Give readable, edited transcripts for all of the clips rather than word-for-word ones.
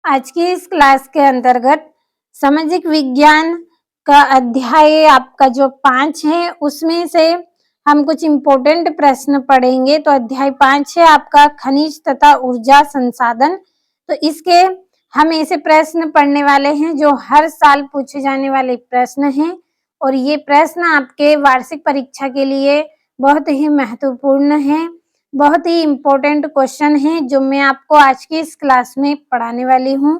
आज की इस क्लास के अंतर्गत सामाजिक विज्ञान का अध्याय आपका जो 5 है उसमें से हम कुछ इम्पोर्टेंट प्रश्न पढ़ेंगे। तो अध्याय 5 है आपका खनिज तथा ऊर्जा संसाधन। तो इसके हम ऐसे प्रश्न पढ़ने वाले हैं जो हर साल पूछे जाने वाले प्रश्न हैं और ये प्रश्न आपके वार्षिक परीक्षा के लिए बहुत ही महत्वपूर्ण है, बहुत ही इम्पोर्टेंट क्वेश्चन है जो मैं आपको आज की इस क्लास में पढ़ाने वाली हूँ।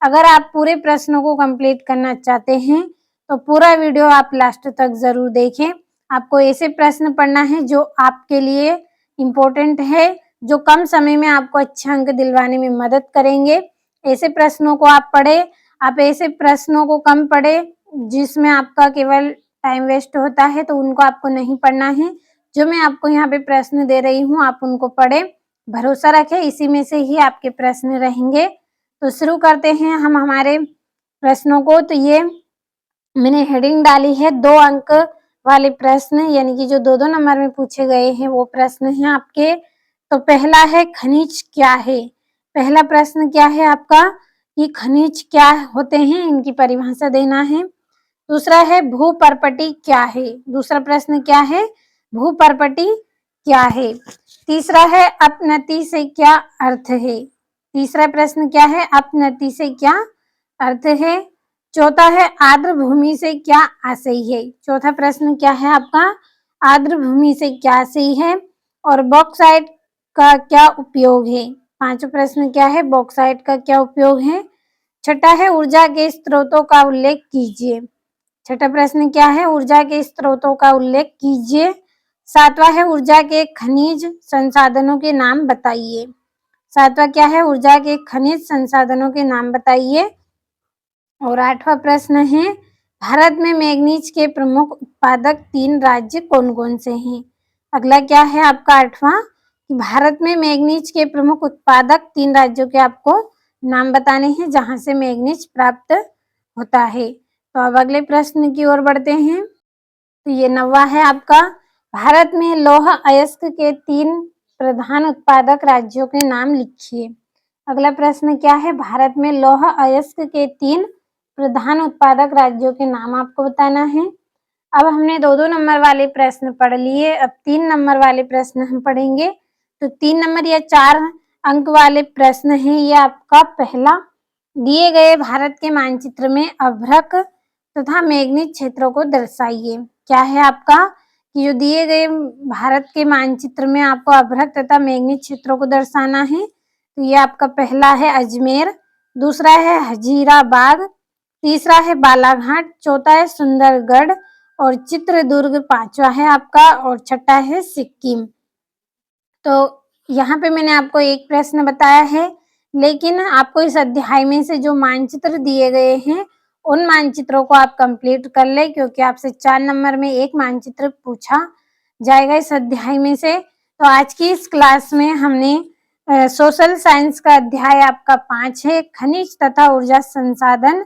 अगर आप पूरे प्रश्नों को कंप्लीट करना चाहते हैं तो पूरा वीडियो आप लास्ट तक जरूर देखें। आपको ऐसे प्रश्न पढ़ना है जो आपके लिए इम्पोर्टेंट है, जो कम समय में आपको अच्छे अंक दिलवाने में मदद करेंगे। ऐसे प्रश्नों को आप पढ़े, आप ऐसे प्रश्नों को कम पढ़े जिसमें आपका केवल टाइम वेस्ट होता है, तो उनको आपको नहीं पढ़ना है। जो मैं आपको यहाँ पे प्रश्न दे रही हूँ आप उनको पढ़े, भरोसा रखें इसी में से ही आपके प्रश्न रहेंगे। तो शुरू करते हैं हम हमारे प्रश्नों को। तो ये मैंने हेडिंग डाली है 2 अंक वाले प्रश्न, यानी कि जो 2-2 नंबर में पूछे गए हैं वो प्रश्न हैं आपके। तो पहला है खनिज क्या है। पहला प्रश्न क्या है आपका कि खनिज क्या होते हैं, इनकी परिभाषा देना है। दूसरा है भूपर्पटी क्या है। दूसरा प्रश्न क्या है, भूपर्पटी क्या है। तीसरा है अपनति से क्या अर्थ है। तीसरा प्रश्न क्या है, अपनति से क्या अर्थ है। चौथा है आर्द्र भूमि से क्या आशय है। चौथा प्रश्न क्या है आपका, आर्द्र भूमि से क्या आशय है। और बॉक्साइट का क्या उपयोग है। पांचवा प्रश्न क्या है, बॉक्साइट का क्या उपयोग है। छठा है ऊर्जा के स्रोतों का उल्लेख कीजिए। छठा प्रश्न क्या है, ऊर्जा के स्रोतों का उल्लेख कीजिए। सातवां है ऊर्जा के खनिज संसाधनों के नाम बताइए। सातवां क्या है, ऊर्जा के खनिज संसाधनों के नाम बताइए। और आठवां प्रश्न है भारत में मैग्नीज के प्रमुख उत्पादक 3 राज्य कौन कौन से हैं। अगला क्या है आपका आठवां, भारत में मैग्नीज के प्रमुख उत्पादक 3 राज्यों के आपको नाम बताने हैं जहां से मैग्नीज प्राप्त होता है। तो अब अगले प्रश्न की ओर बढ़ते हैं। तो ये 9वां है आपका, भारत में लौह अयस्क के 3 प्रधान उत्पादक राज्यों के नाम लिखिए। अगला प्रश्न क्या है, भारत में लौह अयस्क के 3 प्रधान उत्पादक राज्यों के नाम आपको बताना है। अब हमने 2-2 नंबर वाले प्रश्न पढ़ लिए, अब 3 नंबर वाले प्रश्न हम पढ़ेंगे। तो 3 नंबर या 4 अंक वाले प्रश्न है। ये आपका पहला, दिए गए भारत के मानचित्र में अभ्रक तथा मैग्नीज क्षेत्रों को दर्शाइए। क्या है आपका कि जो दिए गए भारत के मानचित्र में आपको अभ्रक तथा मैग्नीज क्षेत्रों को दर्शाना है। तो ये आपका पहला है अजमेर, दूसरा है हजीराबाद, तीसरा है बालाघाट, चौथा है सुंदरगढ़ और चित्रदुर्ग पांचवा है आपका और छठा है सिक्किम। तो यहाँ पे मैंने आपको एक प्रश्न बताया है, लेकिन आपको इस अध्याय में से जो मानचित्र दिए गए हैं उन मानचित्रों को आप कंप्लीट कर ले, क्योंकि आपसे 4 नंबर में एक मानचित्र पूछा जाएगा इस अध्याय में से। तो आज की इस क्लास में हमने सोशल साइंस का अध्याय आपका 5 है, खनिज तथा ऊर्जा संसाधन।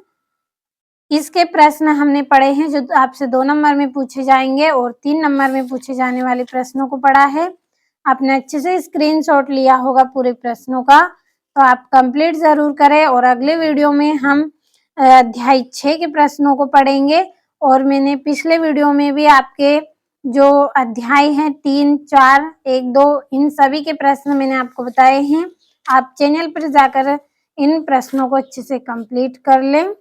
इसके प्रश्न हमने पढ़े हैं जो आपसे 2 नंबर में पूछे जाएंगे और 3 नंबर में पूछे जाने वाले प्रश्नों को पढ़ा है। आपने अच्छे से स्क्रीनशॉट लिया होगा पूरे प्रश्नों का, तो आप कंप्लीट जरूर करें। और अगले वीडियो में हम अध्याय 6 के प्रश्नों को पढ़ेंगे। और मैंने पिछले वीडियो में भी आपके जो अध्याय हैं 3, 4, 1, 2 इन सभी के प्रश्न मैंने आपको बताए हैं। आप चैनल पर जाकर इन प्रश्नों को अच्छे से कंप्लीट कर लें।